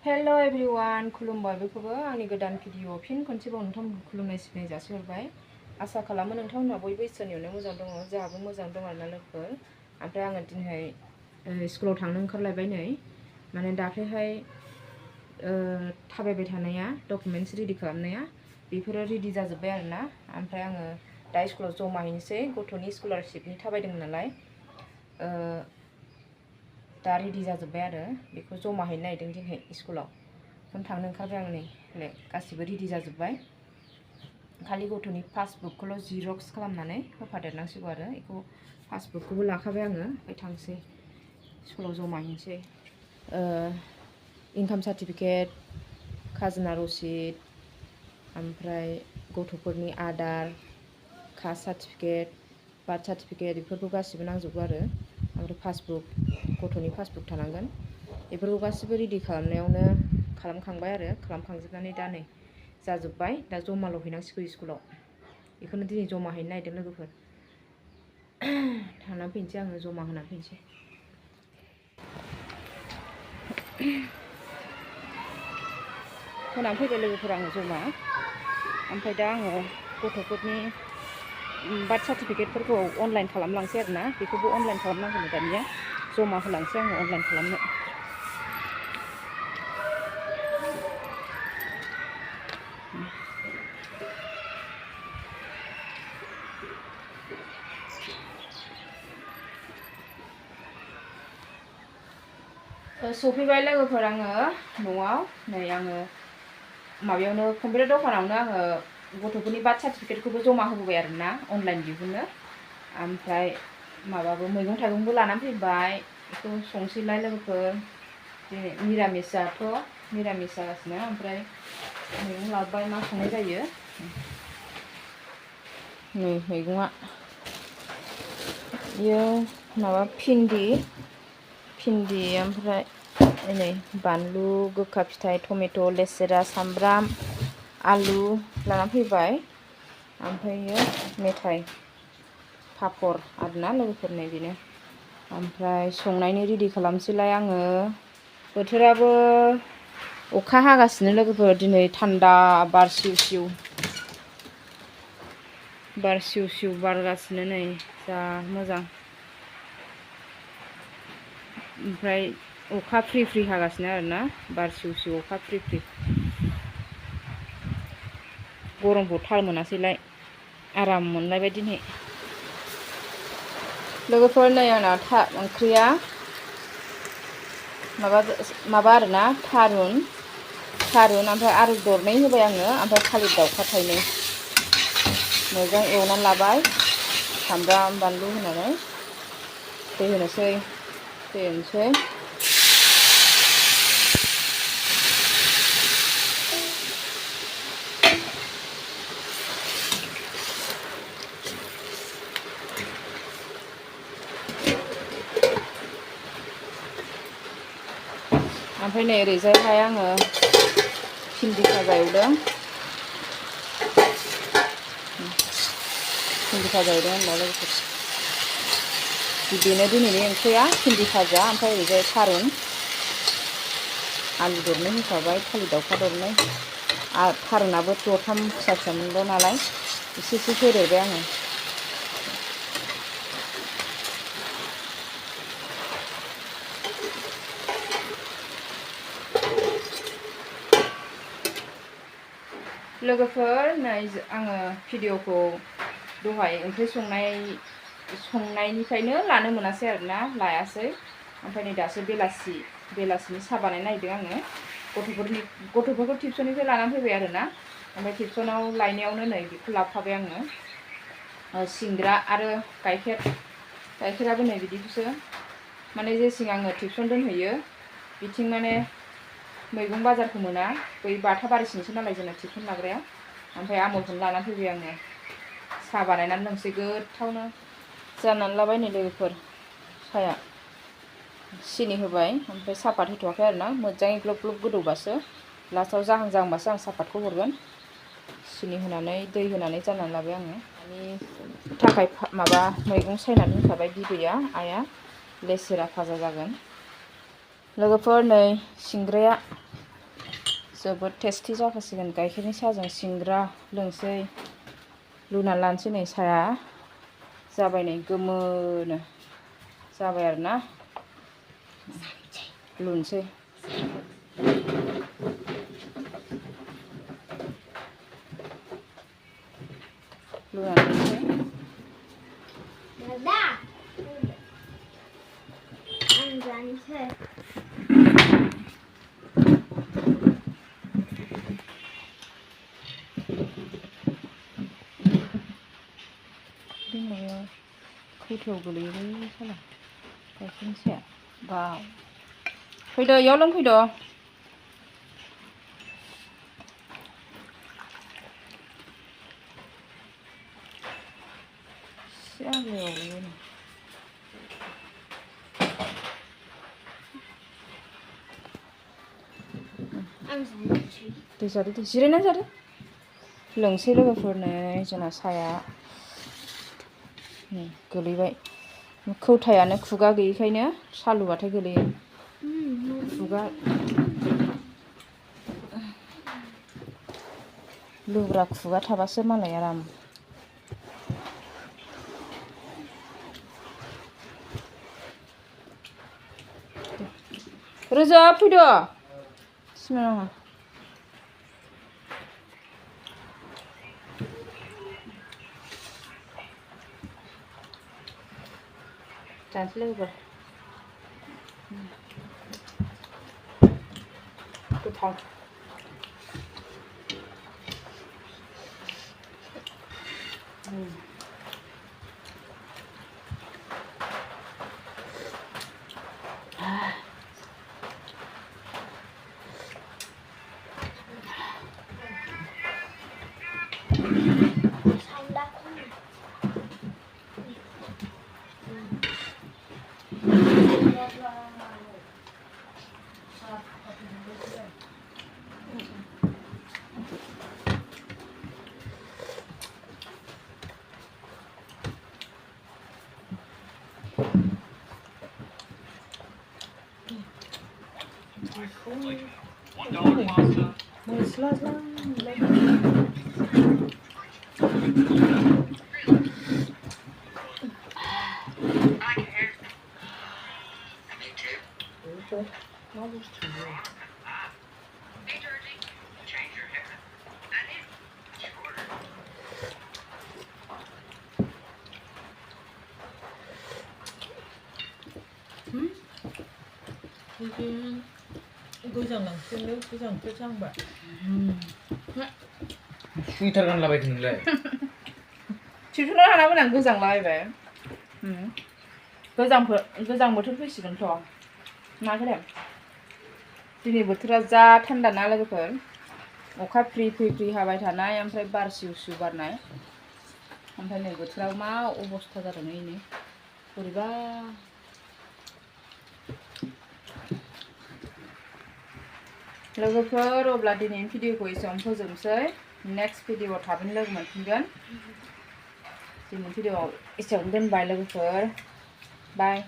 Hello everyone, खुलुमबाय बयखौबो आंनि गोदान भिडिअ फिन खनसेबाव नोंथांमोनखौ खुलुमनाय सिबिनाय जासिहरबाय। आसा खालामो नोंथांमोनहा बयबो इसोरनि अननायाव मोजां दङ, जोंहाबो मोजां दं आरोना लोगोफोर। ओमफ्राय आङो दिनै स्कुलाव थांनो ओंखारलायबाय नै, माने दाख्लैहाय थाबायबाय थानाया डकुमेन्ट्स रेडि खालामनाया बेफोरो रेडि जाजोब्बाय आरोना। ओमफ्राय आङो दा स्कुलाव जमा हैनोसै, गथ'नि स्कलारशिपनि थाबायदोंमोन नालाय दा रेडि जाजोब्बाय आरो बेखौ जमा हैनो नागिरदों दिनै स्कुलाव। बेखौनो थांनो ओंखारबाय आं नै, गासिबो रेडि जाजोब्बाय। खालि गथ'नि पासबुकखौल' जिरक्स खालामनानै होफादेरनांसिगौ आरो बेखौ पासबुकखौबो लाखाबाय आङो। ओमफ्राय थांसै स्कुलाव जमा हैनोसै। इनकाम सार्टिफिकेट, खाजोना रसिद, ओमफ्राय गथ'फोरनि Aadhaar, caste certificate, birth certificate बेफोरखौ गासिबो नांजोबगौ आरो। ओमफ्राय पासबुक, गथ'नि पासबुक थानांगोन। बेफोरखौ गासिबो रेडि खालामनायावनो खालामखांबाय आरो, खालामखांजोबनानै दा नै जाजोब्बाय। दा जमाल' हैनांसिगौ स्कुलाव। बेखौनो दिनै जमा हैनो नागिरदों लोगोफोर। थांनानै फैनोसै आङो, जमा होनानै फैनोसै। होनानै फैबाय लोगोफोर आङो जमा। ओमफ्राय दा आङो गथ'फोरनि बार्थ सार्टिफिकेटफोरखौ अनलाइन खालामलांसै आरोना। बेखौबो अनलाइन खालामनांगौ दानिया, जमा होलांसै आङो अनलाइन खालामनो। सफैबाय लोगोफोर आङो न'आव। नै आङो माबायावनो कम्पिउटार दखानावनो आङो गथ'फोरनि बार्थ सार्टिफिकेटखौबो जमा होबोबाय आरोना, अनलाइन दिहुननो। ओमफ्राय माबाबो मैगं थाइगंबो लानानै फैबाय, बेखौ संसैलाय लोगोफोर। दिनै निरामिस निरामिस जागासिनो। ओमफ्राय मैगं लाबोबाय, मा संनाय जायो। नै मैगङा बेयो माबा भिन्दि, ओमफ्राय नै बानलु, गोखा फिथाइ, टमेट', लेस्रा, सामब्राम, आलु लानानै फैबाय। ओमफ्रायो मेथाइ, पापर आरोना लोगोफोर, नै बेनो। ओमफ्राय संनायनि रेडि खालामसैलाय आङो। बोथोराबो अखा हागासिनो लोगोफोर, दिनै थान्दा बार सिउ सिउ बारगासिनो नै, जा मोजां। ओमफ्राय अखा फ्रि फ्रि हागासिनो आरोना, बार सिउ सिउ अखा फ्रि फ्रि। गरमखौ थाल मोनासैलाय, आराम मोनलायबाय दिनै लोगोफोर। नै आंना ओंख्रिया माबा आरोना, थारुन ओमफ्राय आलु दरनै होबाय आङो। ओमफ्राय थालिर दाउखा थाइनै मोजां एवनानै लाबाय, सामब्राम बानलु होनानै। दै होनोसै। ओमफ्राय नै ओरैजायहाय आङो भिन्दि भाजा एवदों। होनबा लोगोफोर, बेनो दिनैनि ओंख्रिया, भिन्दि भाजा। ओमफ्राय ओरैजाय थारुन, आलु दरनै होखाबाय, थालिर दाउखा दरनै। थारुनाबो दरथाम फिसा फिसामोनल' नालाय एसे होदेरबाय आङो। लोगोफोर नै आङो भिडिअखौ दहाय ओंख्रि संनायनिफ्रायनो लानो मोनासै आरोना, लायासै। ओमफ्राय नै दासो बेलासिनि साहा बानायनो नागिरदों आङो। गथ'फोरखौ टिउसननिफ्राय लानानै फैबाय आरोना। ओमफ्राय टिउसनाव लायनायावनो नै बेखौ लाबोफाबाय आङो, सिंग्रा आरो गाइखेराबो नै बिदिखौसो। माने जेसिं आङो टिउसन दोनहैयो बिथिं माने मैगं बाजारखौ मोना, बै बाथाबारिसिमसो नालाय जोंना टिउसन लाग्राया। ओमफ्राय आमुलखौनो लानानै फैबाय आङो, साहा बानायनानै लोंसै गोथावनो। जाननानै लाबाय नै लोगोफोर साहाया, सिनि होबाय। ओमफ्राय सापात होथ'वाखै आरोना, मोजाङै ग्लब ग्लब गोदौबासो, लास्टआव जाहांबासो आं सापातखौ हरगोन। सिनि होनानै दै होनानै जाननानै लाबाय आङो। मानि थाखाय माबा मैगं सायनानै होखाबाय बिबैया, आइया। लेस्रा भाजा जागोन लोगोफोर। नै सिंग्राया जोबोद टेस्टि जाखासिगोन गाइखेरनि साहाजों सिंग्रा लोंसै लुना लानोसै नै साया जाबाय नै गोमोनो जाबाय आरोना लुनोसै लुनानै खैथायाव गोलैयोलै साला गाइखेरनि साया बाव फैदो इयाव लोंफैदो दै जादो दे जिरायनानै जादो लोंसै लोगोफोर नै जोंना साया नै गोलैबाय कौथायानो खुगा गैयिखायनो सालुबाथाय गोलैयो खुगा लुग्रा खुगा थाबासो मालाय आराम रोजाब फैदो सिमा नाङा जानोसै लोगोफोर गोथाव गोजांलांसैलै गोजांफोर जांबाय सुइटार गानलाबायदों नोंलाय टिउसनाव थांनामोन आं गोजांलाबायबाय गोजां बोथोर फैसिगोनथ' मा गेलेम दिनै बोथोरा जा थान्दा ना लोगोफोर अखा फ्रि फ्रि हाबाय थानाय ओमफ्राय बार सिउ सिउ बारनाय ओमफ्राय नै बोथोराव मा अबस्था जादों नै बोरैबा लोगोफोर अब्ला दिनैनि भिडिअखौ एसेयावनो फोजोबनोसै नेक्स्ट भिडिअआव थाबैनो लोगो मोनफिनगोन दिनैनि भिडिअआव एसेयावनो दोनबाय लोगोफोर बाय